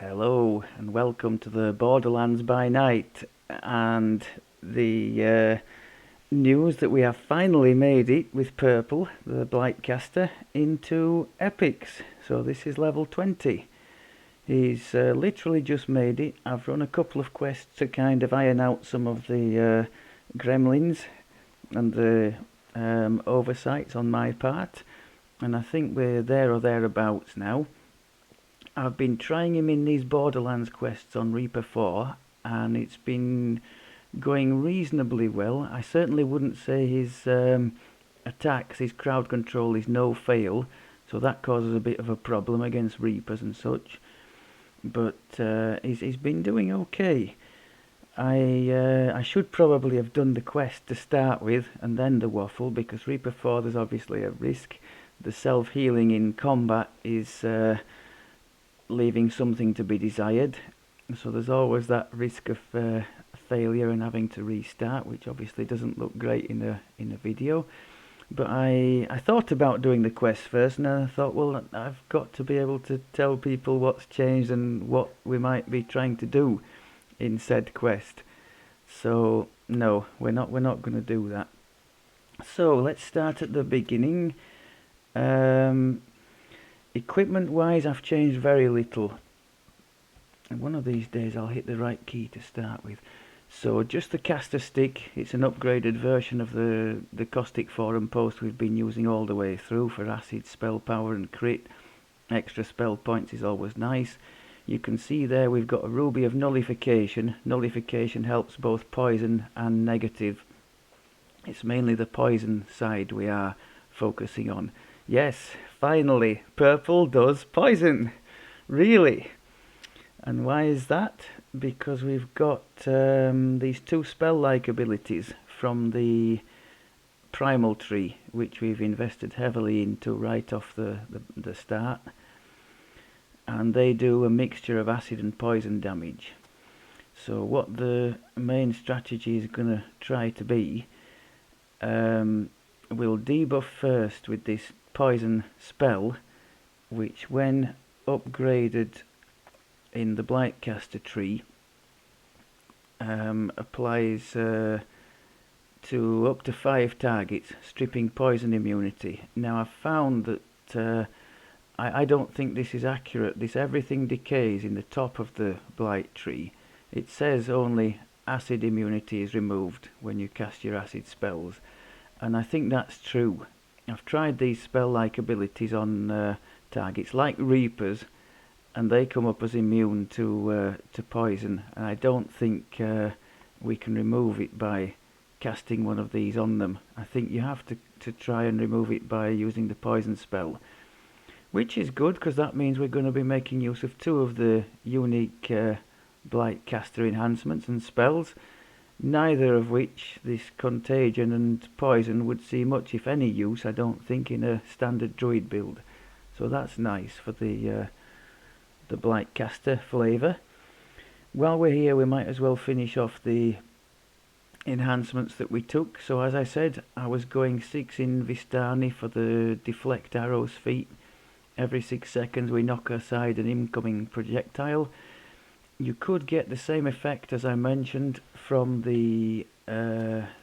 Hello and welcome to the Borderlands by night and the news that we have finally made it with Purple, the Blight caster, into Epics. So this is level 20. He's literally just made it. I've run a couple of quests to kind of iron out some of the gremlins and the oversights on my part, and I think we're there or thereabouts now. I've been trying him in these Borderlands quests on Reaper 4, and it's been going reasonably well. I certainly wouldn't say his attacks, his crowd control is no fail, so that causes a bit of a problem against Reapers and such. But he's been doing okay. I should probably have done the quest to start with and then the waffle, because Reaper 4 there's obviously a risk. The self-healing in combat is leaving something to be desired, so there's always that risk of failure and having to restart, which obviously doesn't look great in a video. But I thought about doing the quest first, and then I thought, well, I've got to be able to tell people what's changed and what we might be trying to do in said quest. So no, we're not going to do that. So let's start at the beginning. Equipment wise, I've changed very little, and one of these days I'll hit the right key to start with. So just the caster stick, it's an upgraded version of the caustic forum post we've been using all the way through for acid, spell power and crit. Extra spell points is always nice. You can see there we've got a ruby of nullification. Nullification helps both poison and negative. It's mainly the poison side we are focusing on. Yes, finally, Purple does poison. Really. And why is that? Because we've got these two spell-like abilities from the primal tree, which we've invested heavily into right off the start. And they do a mixture of acid and poison damage. So what the main strategy is going to try to be, we'll debuff first with this poison spell, which when upgraded in the Blight caster tree applies to up to 5 targets, stripping poison immunity. Now I've found that I don't think this is accurate. This everything decays in the top of the Blight tree. It says only acid immunity is removed when you cast your acid spells, and I think that's true. I've tried these spell-like abilities on targets like Reapers, and they come up as immune to poison, and I don't think we can remove it by casting one of these on them. I think you have to try and remove it by using the poison spell, which is good because that means we're going to be making use of 2 of the unique Blight caster enhancements and spells, neither of which, this contagion and poison, would see much if any use, I don't think, in a standard druid build. So that's nice for the Blight caster flavour. While we're here, we might as well finish off the enhancements that we took. So as I said, I was going 6 in Vistani for the deflect arrows feat. Every 6 seconds we knock aside an incoming projectile. You could get the same effect as I mentioned from the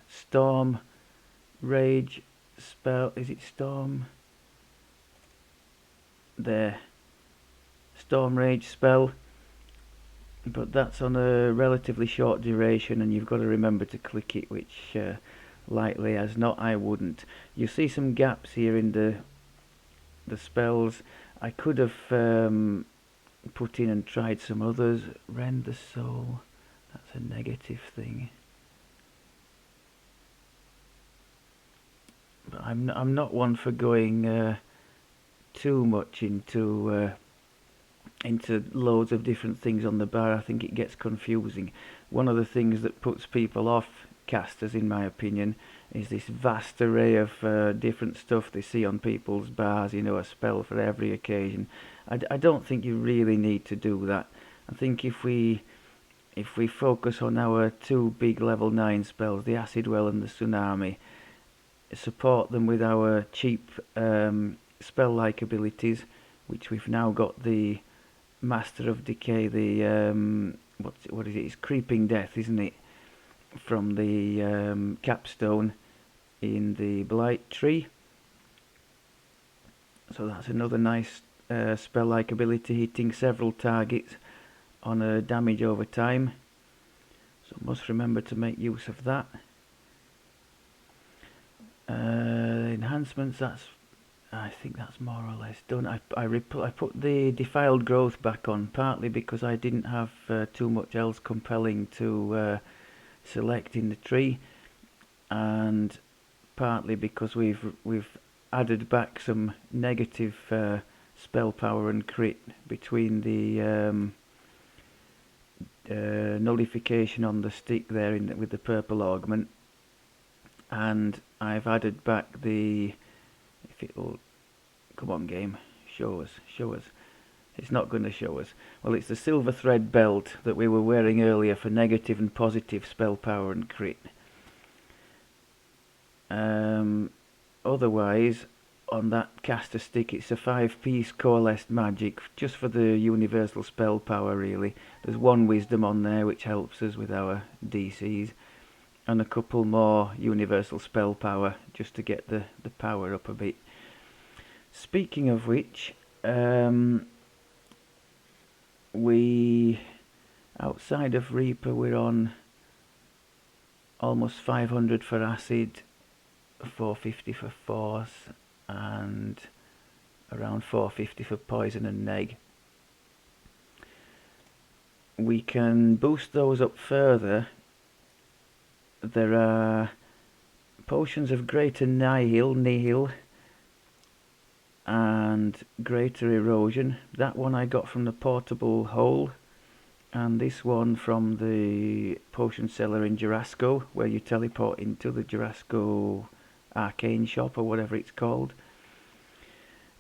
Storm Rage spell. Is it Storm? There. Storm Rage spell. But that's on a relatively short duration, and you've got to remember to click it, which likely as not I wouldn't. You see some gaps here in the spells. I could have put in and tried some others. Rend the soul, that's a negative thing. But I'm not one for going too much into loads of different things on the bar. I think it gets confusing. One of the things that puts people off casters, in my opinion, is this vast array of different stuff they see on people's bars, you know, a spell for every occasion. I don't think you really need to do that. I think if we focus on our 2 big level 9 spells, the Acid Well and the Tsunami, support them with our cheap spell-like abilities, which we've now got the Master of Decay, the what is it? It's Creeping Death, isn't it? From the capstone in the Blight tree. So that's another nice spell-like ability, hitting several targets on a damage over time. So must remember to make use of that. Enhancements, I think that's more or less done. I put the Defiled Growth back on, partly because I didn't have too much else compelling to select in the tree, and partly because we've added back some negative spell power and crit between the nullification on the stick there with the purple augment, and I've added back the, if it'll, come on game, show us. It's not going to show us. Well, it's the silver thread belt that we were wearing earlier for negative and positive spell power and crit. Otherwise, on that caster stick, it's a 5-piece coalesced magic, just for the universal spell power really. There's one wisdom on there which helps us with our DCs, and a couple more universal spell power just to get the power up a bit. Speaking of which, we, outside of Reaper, we're on almost 500 for acid, 450 for force, and around 450 for poison and neg. We can boost those up further. There are potions of greater nihil, and greater erosion. That one I got from the portable hole, and this one from the potion seller in Jurasco, where you teleport into the Jurasco arcane shop or whatever it's called.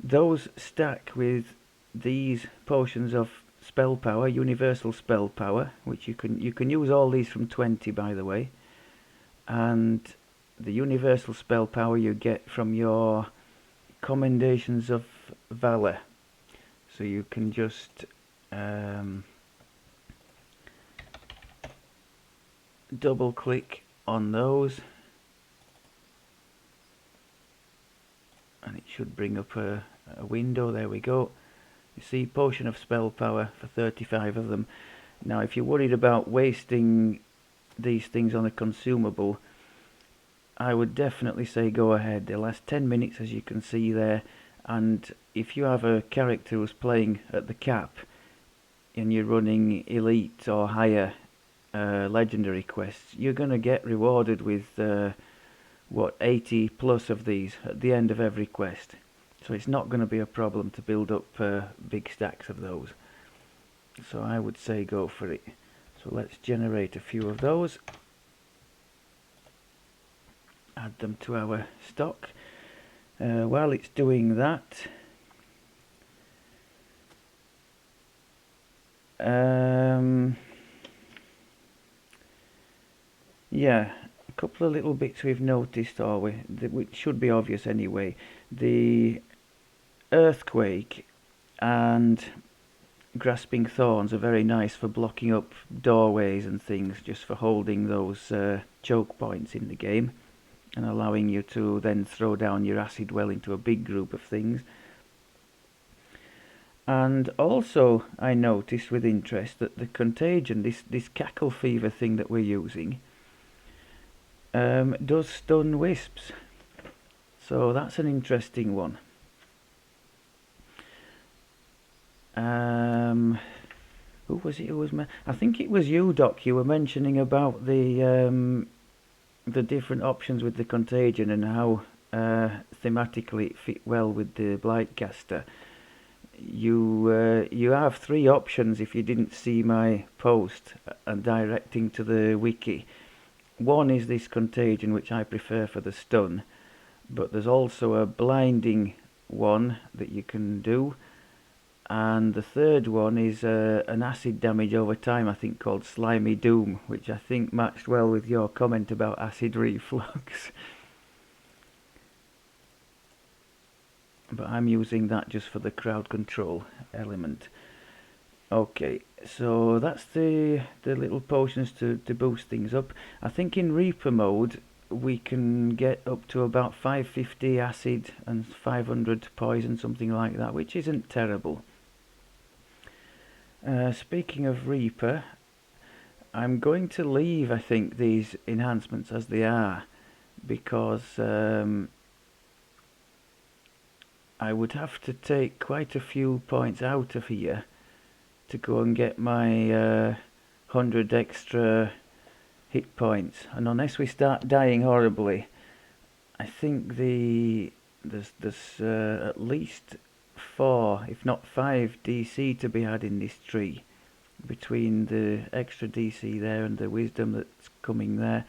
Those stack with these potions of spell power, universal spell power, which you can use all these from 20, by the way, and the universal spell power you get from your commendations of valor. So you can just double click on those, and it should bring up a window. There we go. You see, potion of spell power for 35 of them. Now if you're worried about wasting these things on a consumable, I would definitely say go ahead. They last 10 minutes, as you can see there, and if you have a character who's playing at the cap and you're running elite or higher legendary quests, you're going to get rewarded with 80 plus of these at the end of every quest. So it's not going to be a problem to build up big stacks of those. So I would say go for it. So let's generate a few of those. Add them to our stock. While it's doing that, yeah, a couple of little bits we've noticed, which should be obvious anyway. The earthquake and grasping thorns are very nice for blocking up doorways and things, just for holding those choke points in the game, and allowing you to then throw down your acid well into a big group of things. And also I noticed with interest that the contagion, this cackle fever thing that we're using, does stun wisps. So that's an interesting one. Who was it? I think it was you, Doc. You were mentioning about the different options with the contagion and how thematically it fit well with the Blightcaster. You have 3 options if you didn't see my post and directing to the wiki. One is this contagion, which I prefer for the stun, but there's also a blinding one that you can do, and the third one is an acid damage over time, I think, called Slimy Doom, which I think matched well with your comment about acid reflux. But I'm using that just for the crowd control element. Okay, so that's the little potions to boost things up. I think in Reaper mode we can get up to about 550 acid and 500 poison, something like that, which isn't terrible. Speaking of Reaper, I'm going to leave, I think, these enhancements as they are, because I would have to take quite a few points out of here to go and get my 100 extra hit points. And unless we start dying horribly, I think there's at least 4, if not 5 DC to be had in this tree, between the extra DC there and the wisdom that's coming there.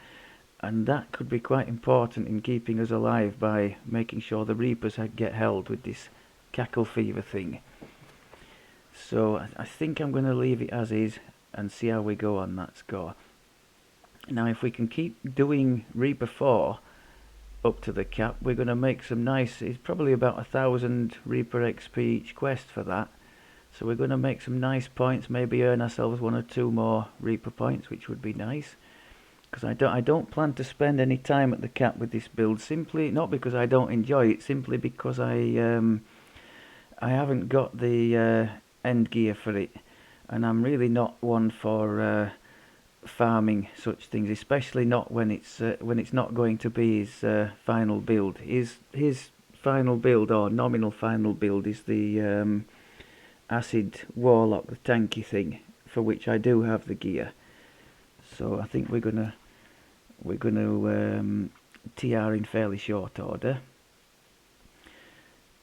And that could be quite important in keeping us alive by making sure the Reapers get held with this cackle fever thing. So I think I'm going to leave it as is and see how we go on that score. Now if we can keep doing Reaper 4 up to the cap, we're going to make some nice, it's probably about 1,000 Reaper XP each quest for that. So we're going to make some nice points, maybe earn ourselves 1 or 2 more Reaper points, which would be nice. Because I don't plan to spend any time at the cap with this build, simply not because I don't enjoy it, simply because I haven't got the end gear for it, and I'm really not one for farming such things, especially not when it's not going to be his final build. His final build, or nominal final build, is the acid warlock, the tanky thing, for which I do have the gear. So I think we're gonna TR in fairly short order.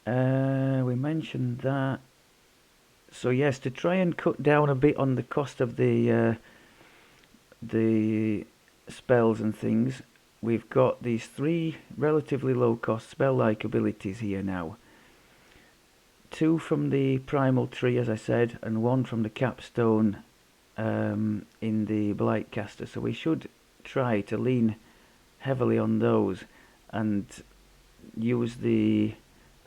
We mentioned that. So yes, to try and cut down a bit on the cost of the spells and things, we've got these 3 relatively low cost spell-like abilities here now. 2 from the primal tree, as I said, and 1 from the capstone in the Blight caster. So we should try to lean heavily on those and use the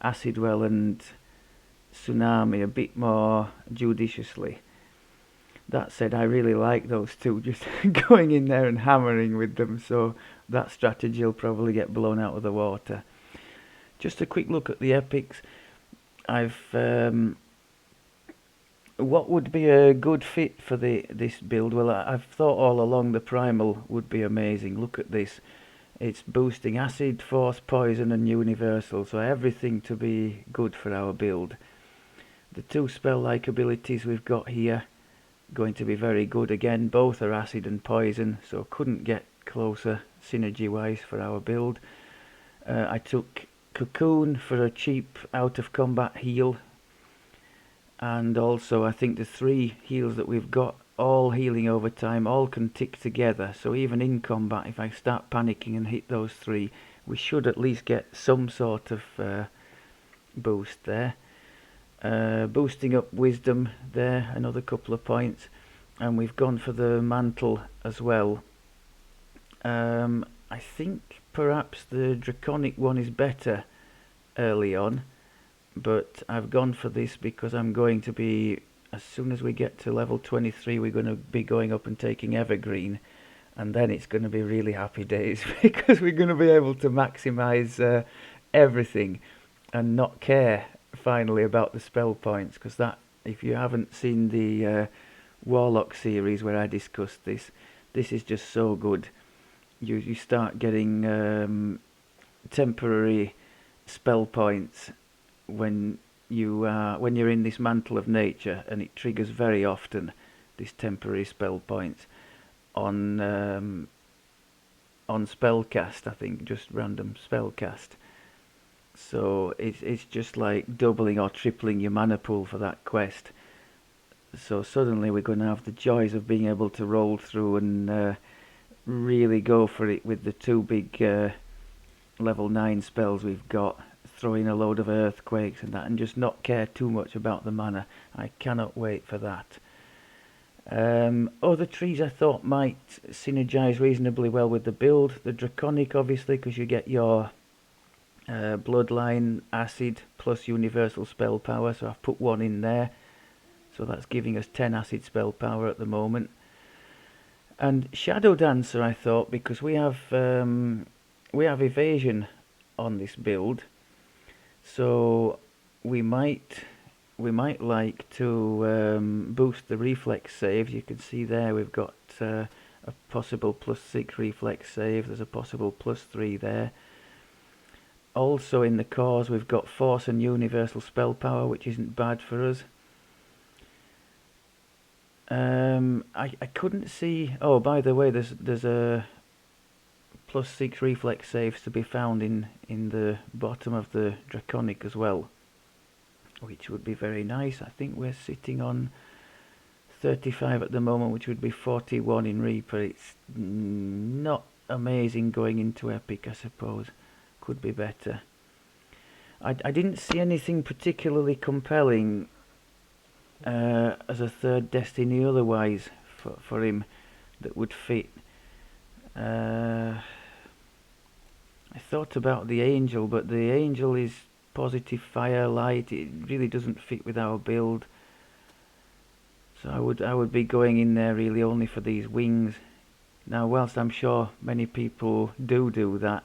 acid well and tsunami a bit more judiciously. That said, I really like those 2, just going in there and hammering with them, so that strategy will probably get blown out of the water. Just a quick look at the epics. What would be a good fit for this build? Well, I've thought all along the primal would be amazing. Look at this. It's boosting acid, force, poison and universal, so everything to be good for our build. The 2 spell-like abilities we've got here, going to be very good again. Both are acid and poison, so couldn't get closer synergy-wise for our build. I took Cocoon for a cheap out-of-combat heal. And also I think the 3 heals that we've got, all healing over time, all can tick together. So even in combat, if I start panicking and hit those 3, we should at least get some sort of boost there. Boosting up wisdom there, another couple of points. And we've gone for the mantle as well. I think perhaps the draconic one is better early on, but I've gone for this because I'm going to be, as soon as we get to level 23, we're going to be going up and taking evergreen, and then it's going to be really happy days because we're going to be able to maximize everything and not care finally about the spell points. Because that, if you haven't seen the warlock series where I discussed this is just so good. You start getting temporary spell points when you're in this mantle of nature, and it triggers very often, these temporary spell points on spellcast, I think, just random spellcast. So it's just like doubling or tripling your mana pool for that quest. So suddenly we're going to have the joys of being able to roll through and really go for it with the 2 big level 9 spells we've got, throw in a load of earthquakes and that, and just not care too much about the mana. I cannot wait for that. Other trees I thought might synergize reasonably well with the build. The draconic, obviously, because you get your bloodline acid plus universal spell power, so I've put 1 in there. So that's giving us 10 acid spell power at the moment. And Shadow Dancer, I thought, because we have evasion on this build, so we might like to boost the reflex save. You can see there we've got a possible +6 reflex save. There's a possible +3 there. Also in the cause we've got force and universal spell power, which isn't bad for us. I couldn't see. Oh, by the way, there's a +6 reflex saves to be found in the bottom of the Draconic as well, which would be very nice. I think we're sitting on 35 at the moment, which would be 41 in Reaper. It's not amazing going into Epic, I suppose. Could be better. I didn't see anything particularly compelling as a third Destiny otherwise for him that would fit. I thought about the Angel, but the Angel is positive fire, light. It really doesn't fit with our build. So I would be going in there really only for these wings. Now, whilst I'm sure many people do that,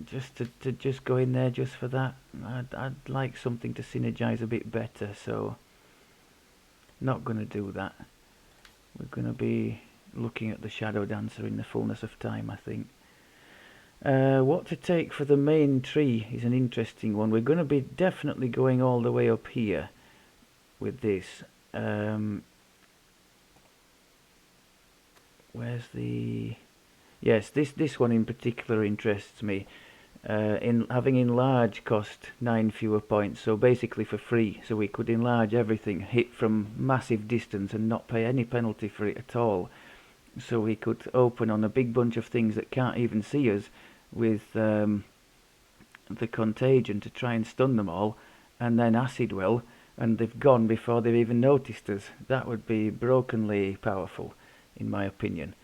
just to just go in there just for that, I'd like something to synergize a bit better. So, not going to do that. We're going to be looking at the Shadow Dancer in the fullness of time, I think. What to take for the main tree is an interesting one. We're going to be definitely going all the way up here with this. Where's the... Yes, this one in particular interests me. In having enlarge cost 9 fewer points, so basically for free. So we could enlarge everything, hit from massive distance and not pay any penalty for it at all. So we could open on a big bunch of things that can't even see us with the contagion to try and stun them all, and then acid well, and they've gone before they've even noticed us. That would be brokenly powerful, in my opinion.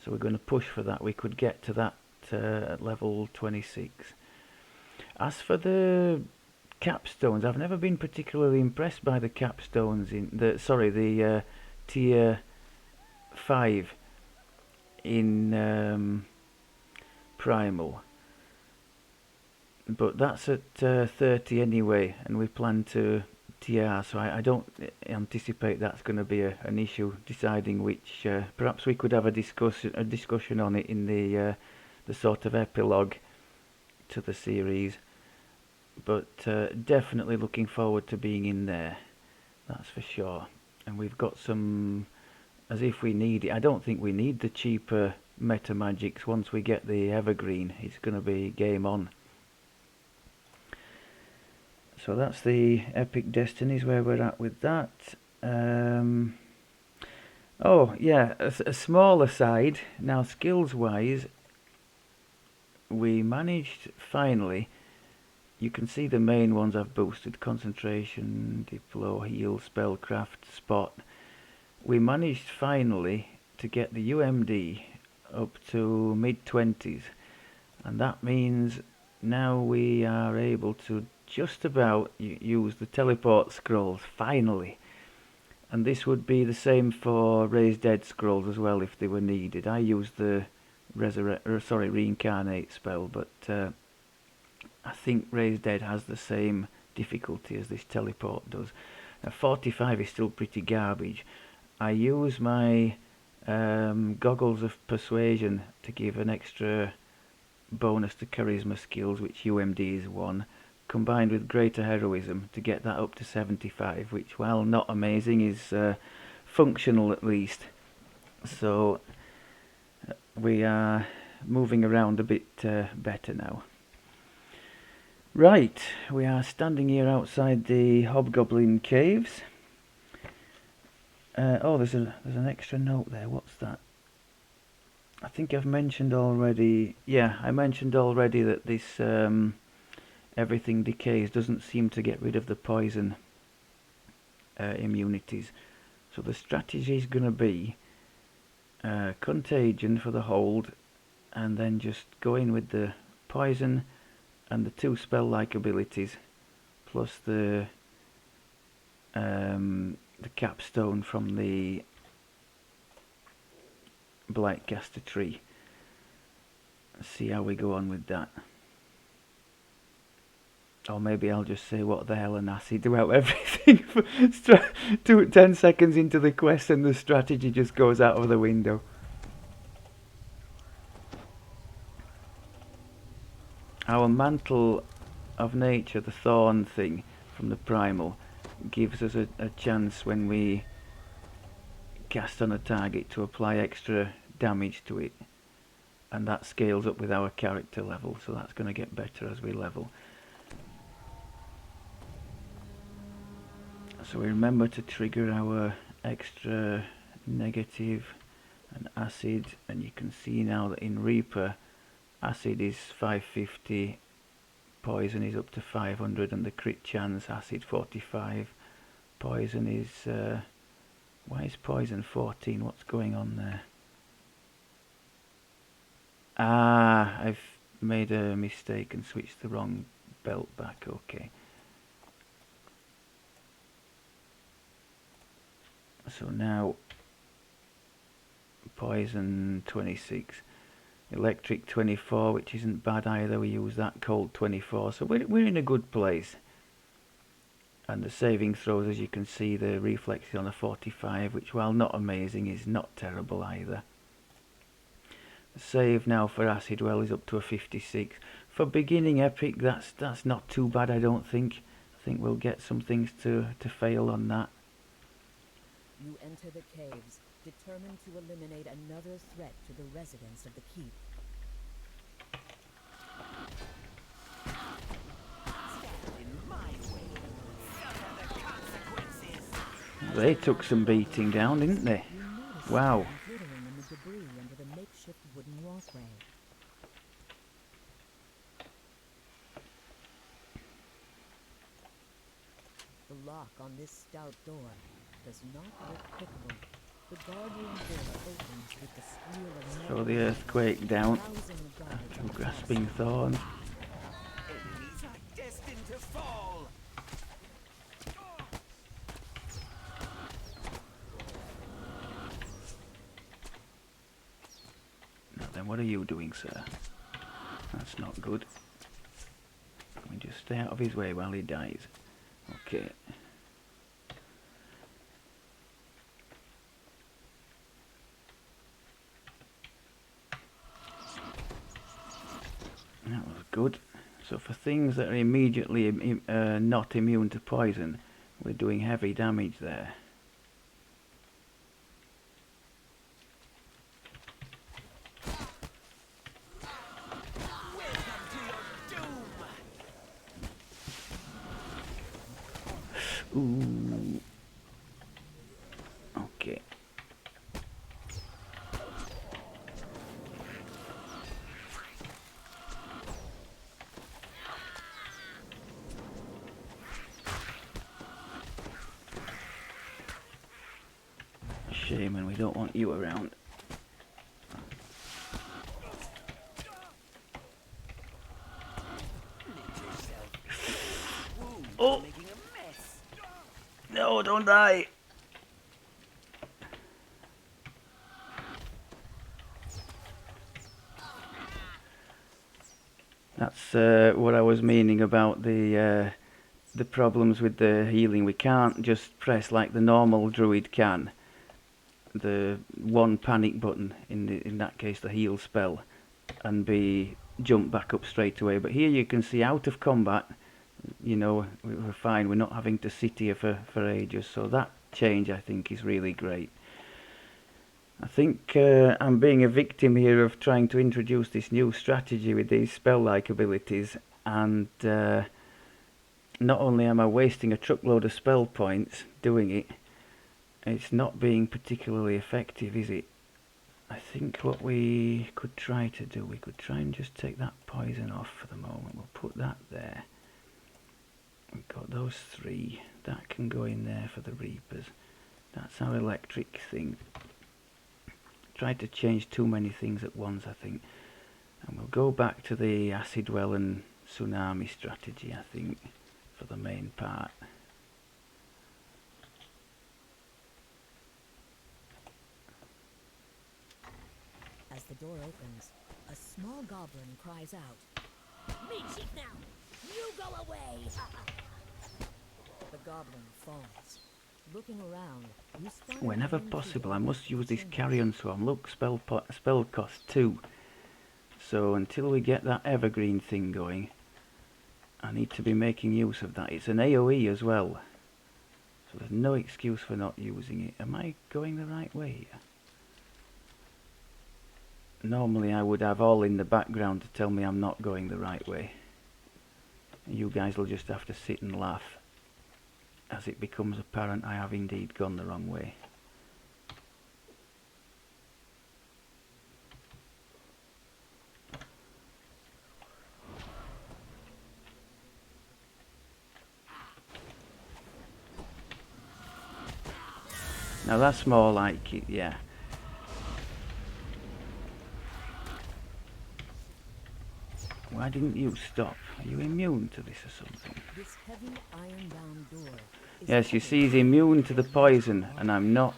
So we're going to push for that. We could get to that at level 26. As for the capstones, I've never been particularly impressed by the capstones in the tier 5 in Primal, but that's at 30 anyway, and we plan to TR, so I don't anticipate that's going to be an issue deciding which. Perhaps we could have a discussion on it in the sort of epilogue to the series, but definitely looking forward to being in there, that's for sure. And we've got some, as if we need it. I don't think we need the cheaper meta magics. Once we get the evergreen, it's going to be game on. So that's the Epic Destinies, where we're at with that. Oh yeah, a small aside. Now, skills wise, we managed finally. You can see the main ones I've boosted: concentration, diplo, heal, spellcraft, spot. We managed finally to get the UMD up to mid-20s, and that means now we are able to just about use the teleport scrolls finally. And this would be the same for Raise Dead scrolls as well if they were needed. I used the reincarnate spell, but I think Raise Dead has the same difficulty as this teleport does. Now 45 is still pretty garbage. I use my goggles of persuasion to give an extra bonus to charisma skills, which UMD is 1, combined with greater heroism to get that up to 75, which, while not amazing, is functional at least. So we are moving around a bit better now. Right, we are standing here outside the Hobgoblin Caves. Oh, there's an extra note there. What's that? I think I've mentioned already. Yeah, I mentioned already that this everything decays doesn't seem to get rid of the poison immunities. So the strategy is going to be contagion for the hold, and then just go in with the poison and the 2 spell-like abilities, plus the the capstone from the Blight caster tree. See how we go on with that. Or maybe I'll just say what the hell an acid throughout everything. 10 seconds into the quest and the strategy just goes out of the window. Our mantle of nature, the thorn thing from the primal, gives us a chance when we cast on a target to apply extra damage to it, and that scales up with our character level, so that's going to get better as we level. So we remember to trigger our extra negative and acid, and you can see now that in Reaper acid is 550, poison is up to 500, and the crit chance acid 45, poison is why is poison 14? What's going on there? Ah, I've made a mistake and switched the wrong belt back. Okay. So now poison 26, electric 24, which isn't bad either. We use that, cold 24, so we're in a good place. And the saving throws, as you can see, the reflex is on a 45, which, while not amazing, is not terrible either. The save now for acid well is up to a 56. For beginning epic, that's not too bad, I don't think. I think we'll get some things to fail on that. You enter the caves, determined to eliminate another threat to the residents of the keep. They took some beating down, didn't they? Wow. Glittering in the debris under the makeshift wooden walkway. The lock on this stout door does not look pickable. The guardroom door opens with the squeal of Throw the earthquake down. rousing guards Two grasping thorns. Enemies are destined to fall. Now then, what are you doing, sir? That's not good. Let me just stay out of his way while he dies. Okay. That was good. So for things that are immediately not immune to poison, we're doing heavy damage there. Ooh. Okay. Shame, and we don't want you around. Oh! Making a mess. No, don't die! That's what I was meaning about the problems with the healing. We can't just press like the normal druid can, the one panic button, in that case the heal spell, and be jump back up straight away. But here you can see out of combat, you know, we're fine. We're not having to sit here for ages. So that change, I think, is really great. I think I'm being a victim here of trying to introduce this new strategy with these spell-like abilities, and not only am I wasting a truckload of spell points doing it, it's not being particularly effective, is it? I think what we could try to do, we could try and just take that poison off for the moment. We'll put that there. We've got those three. That can go in there for the Reapers. That's our electric thing. Tried to change too many things at once, I think. And we'll go back to the acid well and tsunami strategy, I think, for the main part. the door opens, a small goblin cries out, "Me cheap now! You go away!" The goblin falls. Looking around, you spot an Whenever entry possible, I door must to the use this chamber. carrion swarm. Look, spell cost 2. So until we get that evergreen thing going, I need to be making use of that. It's an AoE as well, so there's no excuse for not using it. Am I going the right way? Normally I would have all in the background to tell me I'm not going the right way. You guys will just have to sit and laugh as it becomes apparent I have indeed gone the wrong way. Now that's more like it, yeah. Why didn't you stop? Are you immune to this or something? This heavy iron-bound door is Yes, you covered see he's with immune to the magical poison, light. and I'm not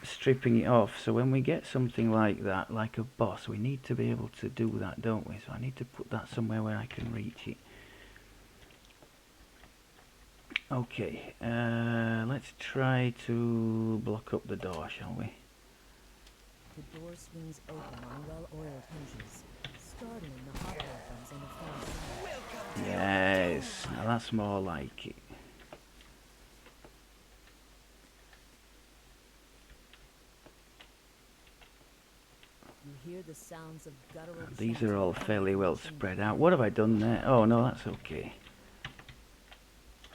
stripping it off. So when we get something like that, like a boss, we need to be able to do that, don't we? So I need to put that somewhere where I can reach it. Okay, let's try to block up the door, shall we? The door swings open on well-oiled hinges, startling the hobgoblins on the far side. Yes, now that's more like it. You hear the sounds of guttural These chant are all echoing fairly from well the chamber. spread out. What have I done there? Oh no, that's okay.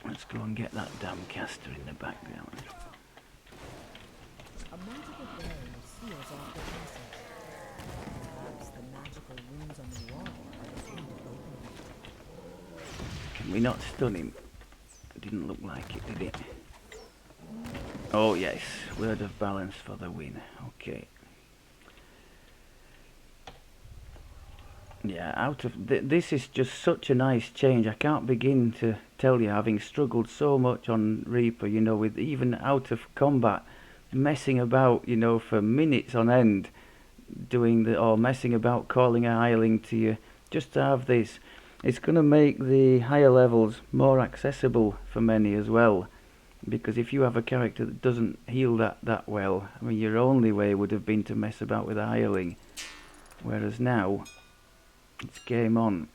Let's go and get that damn caster in the background. A magical barrier seals off the passage. Perhaps the magical runes on the wall are the key to opening it. Can we not stun him? It didn't look like it, did it? Oh yes, word of balance for the win. Okay. Yeah, out of this is just such a nice change. I can't begin to tell you, having struggled so much on Reaper, you know, with even out of combat, messing about, you know, for minutes on end, doing the or messing about calling a hireling to you. Just to have this, it's going to make the higher levels more accessible for many as well. Because if you have a character that doesn't heal that well, I mean, your only way would have been to mess about with a hireling. Whereas now, it's game on.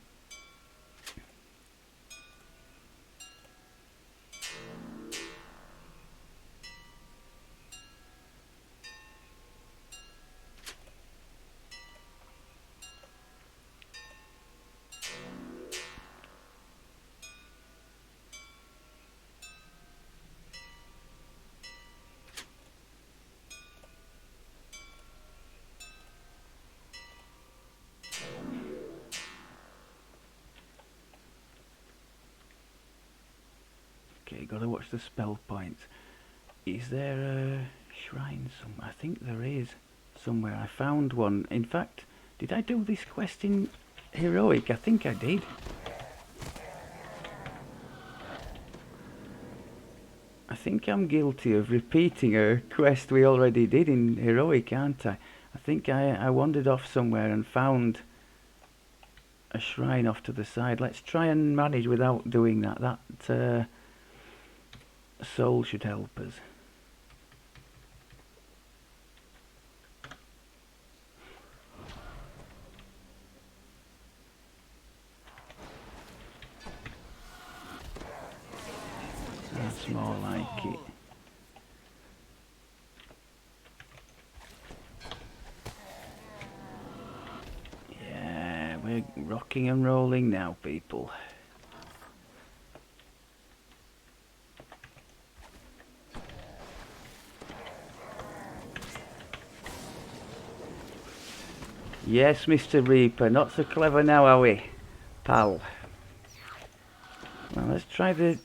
Okay, gotta watch the spell points. Is there a shrine somewhere? I think there is somewhere. I found one. In fact, did I do this quest in Heroic? I think I did. I think I'm guilty of repeating a quest we already did in Heroic, aren't I? I think I wandered off somewhere and found a shrine off to the side. Let's try and manage without doing that. That soul should help us. That's more like it. Yeah, we're rocking and rolling now, people. Yes, Mr. Reaper, not so clever now, are we, pal? Well, let's try the...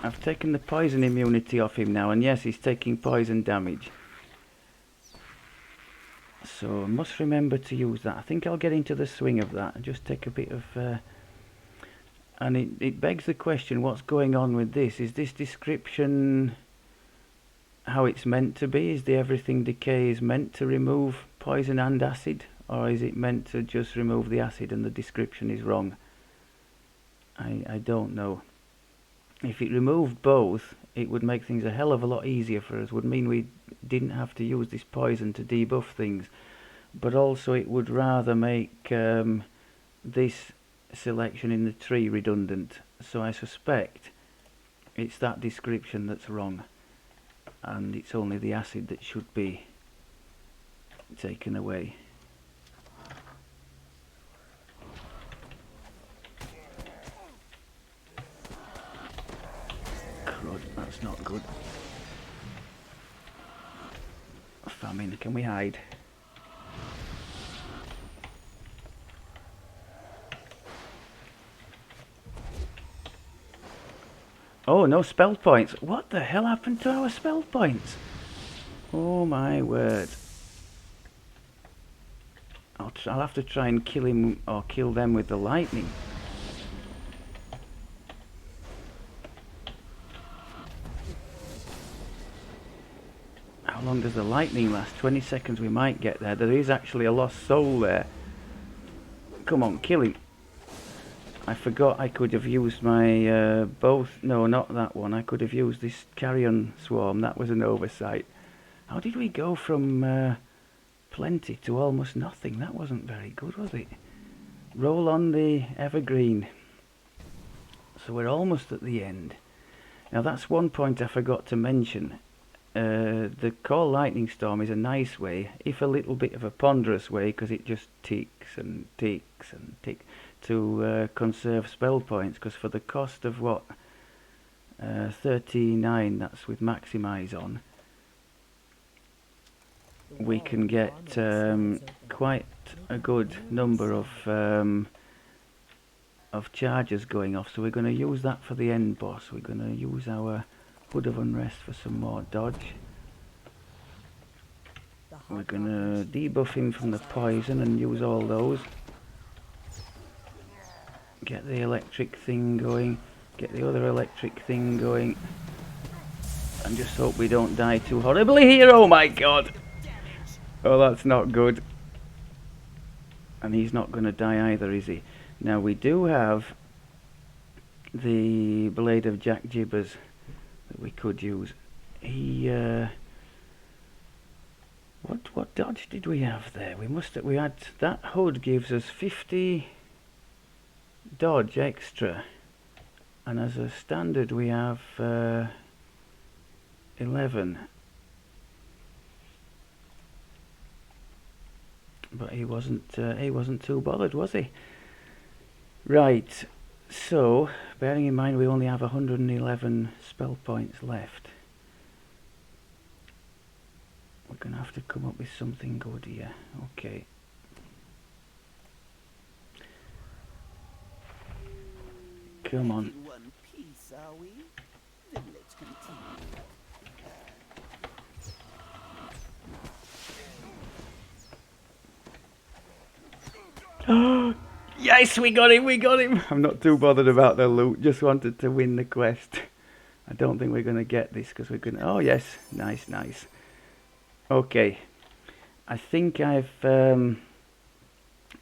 I've taken the poison immunity off him now, and yes, he's taking poison damage. So I must remember to use that. I think I'll get into the swing of that and just take a bit of... and it begs the question, what's going on with this? Is this description how it's meant to be? Is the everything decay is meant to remove poison and acid, or is it meant to just remove the acid and the description is wrong? I don't know. If it removed both, it would make things a hell of a lot easier for us. Would mean we didn't have to use this poison to debuff things, but also it would rather make this selection in the tree redundant. So I suspect it's that description that's wrong, and it's only the acid that should be taken away. Crud, that's not good. Famine, can we hide? Oh, no spell points. What the hell happened to our spell points? Oh my word. I'll have to try and kill him, or kill them with the lightning. How long does the lightning last? 20 seconds we might get there. There is actually a lost soul there. Come on, kill him. I forgot I could have used my both. No, not that one. I could have used this carrion swarm. That was an oversight. How did we go from plenty to almost nothing? That wasn't very good, was it? Roll on the evergreen. So we're almost at the end. Now that's one point I forgot to mention. The Call Lightning Storm is a nice way, if a little bit of a ponderous way, because it just ticks and ticks and ticks, to conserve spell points, because for the cost of what, 39, that's with Maximize on, we can get quite a good number of charges going off. So we're going to use that for the end boss. We're going to use our Hood of Unrest for some more dodge. We're going to debuff him from the poison and use all those. Get the electric thing going, get the other electric thing going, and just hope we don't die too horribly here. Oh my god! Oh, that's not good. And he's not going to die either, is he? Now we do have the Blade of Jack Jibbers that we could use. He what dodge did we have there? We had that hood gives us 50 dodge extra, and as a standard we have 11. But he wasn't too bothered, was he? Right, so bearing in mind we only have 111 spell points left, we're gonna have to come up with something good here. Okay. Come on. In one piece, are we? Then let's continue. Yes, we got him, we got him! I'm not too bothered about the loot, just wanted to win the quest. I don't think we're going to get this, because we're going to... Oh, yes, nice, nice. Okay, I think I've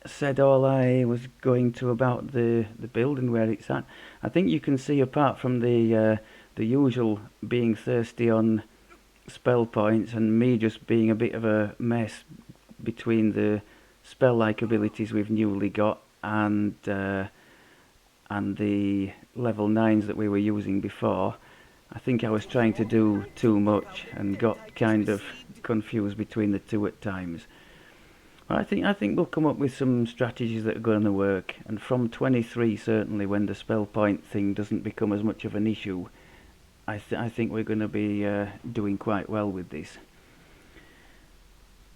said all I was going to about the build and where it's at. I think you can see, apart from the usual being thirsty on spell points and me just being a bit of a mess between the spell-like abilities we've newly got and the level 9s that we were using before, I think I was trying to do too much and got kind of confused between the two at times. I think we'll come up with some strategies that are going to work, and from 23 certainly, when the spell point thing doesn't become as much of an issue, I think we're going to be doing quite well with this.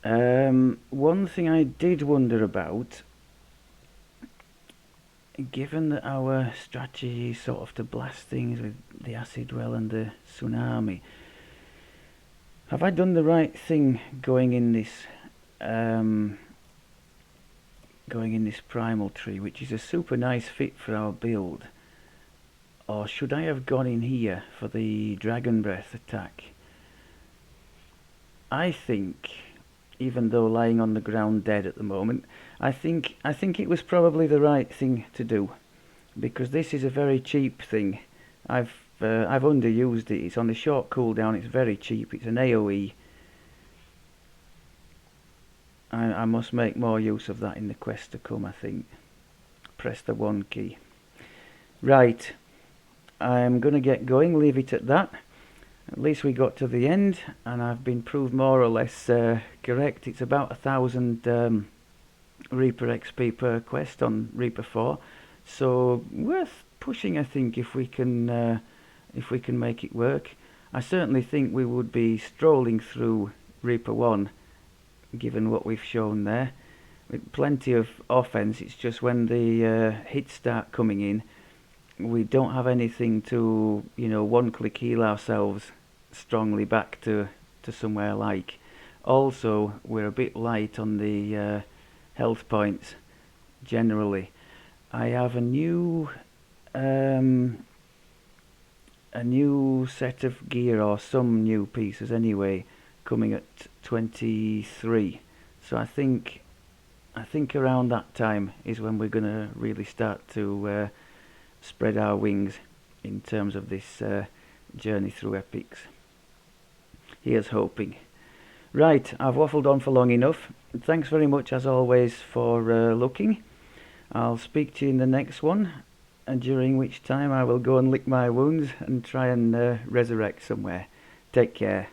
One thing I did wonder about, given that our strategy is sort of to blast things with the acid well and the tsunami, have I done the right thing going in this primal tree, which is a super nice fit for our build? Or should I have gone in here for the dragon breath attack? I think even though lying on the ground dead at the moment. I think it was probably the right thing to do, because this is a very cheap thing. I've underused it. It's on a short cooldown. It's very cheap. It's an AoE. I must make more use of that in the quest to come, I think. Press the 1 key. Right, I'm going to get going, leave it at that. At least we got to the end, and I've been proved more or less correct. It's about 1,000 Reaper XP per quest on Reaper 4, so worth pushing, I think, if we can make it work. I certainly think we would be strolling through Reaper 1, given what we've shown there, with plenty of offense. It's just when the hits start coming in, we don't have anything to, one-click heal ourselves strongly back to somewhere like. Also, we're a bit light on the health points generally. I have a new set of gear, or some new pieces anyway, coming at 23. So I think around that time is when we're going to really start to spread our wings in terms of this journey through epics. Here's hoping. Right, I've waffled on for long enough. Thanks very much as always for looking. I'll speak to you in the next one, and during which time I will go and lick my wounds and try and resurrect somewhere. Take care.